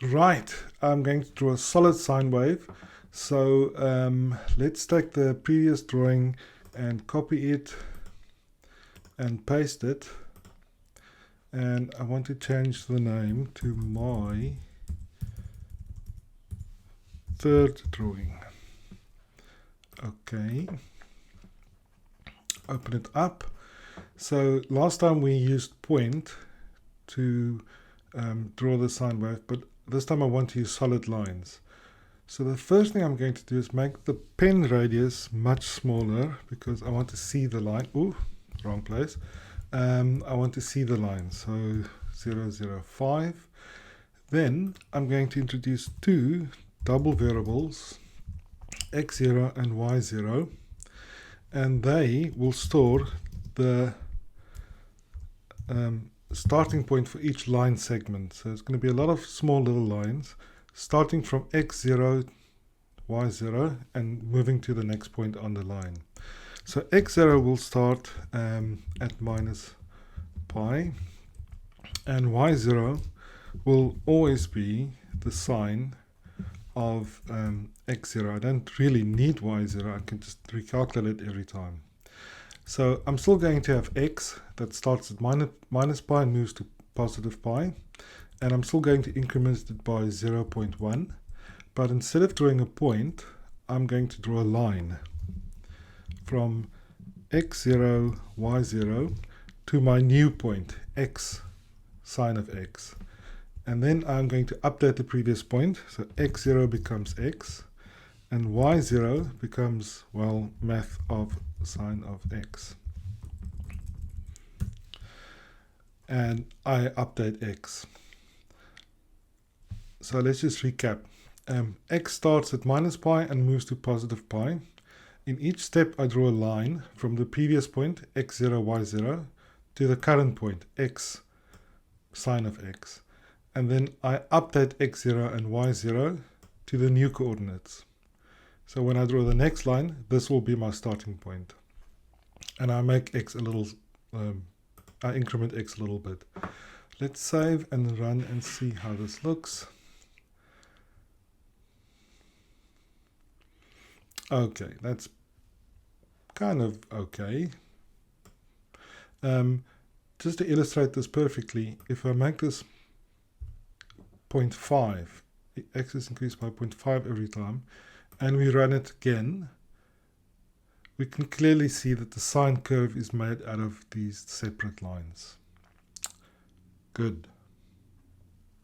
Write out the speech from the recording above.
Right, I'm going to draw a solid sine wave. So let's take the previous drawing and copy it and paste it. And I want to change the name to my third drawing. Okay, open it up. So last time we used point to draw the sine wave, but this time I want to use solid lines. So the first thing I'm going to do is make the pen radius much smaller because I want to see the line. Ooh, wrong place. I want to see the line, so 005. Then I'm going to introduce two double variables, x0 and y0, and they will store the starting point for each line segment. So it's going to be a lot of small little lines starting from x0, y0 and moving to the next point on the line. So x0 will start at minus pi, and y0 will always be the sine of x0. I don't really need y0, I can just recalculate every time. So I'm still going to have x that starts at minus pi and moves to positive pi, and I'm still going to increment it by 0.1, but instead of drawing a point, I'm going to draw a line from x0, y0 to my new point, x sine of x. And then I'm going to update the previous point, so x0 becomes x, and y0 becomes, well, math of sine of x. And I update x. So let's just recap. X starts at minus pi and moves to positive pi. In each step I draw a line from the previous point, x0, y0, to the current point, x sine of x. And then I update x0 and y0 to the new coordinates. So when I draw the next line, this will be my starting point. And I make x a little, I increment x a little bit. Let's save and run and see how this looks. Okay, that's kind of okay. Just to illustrate this perfectly, if I make this 0.5, x is increased by 0.5 every time, and we run it again, we can clearly see that the sine curve is made out of these separate lines. Good.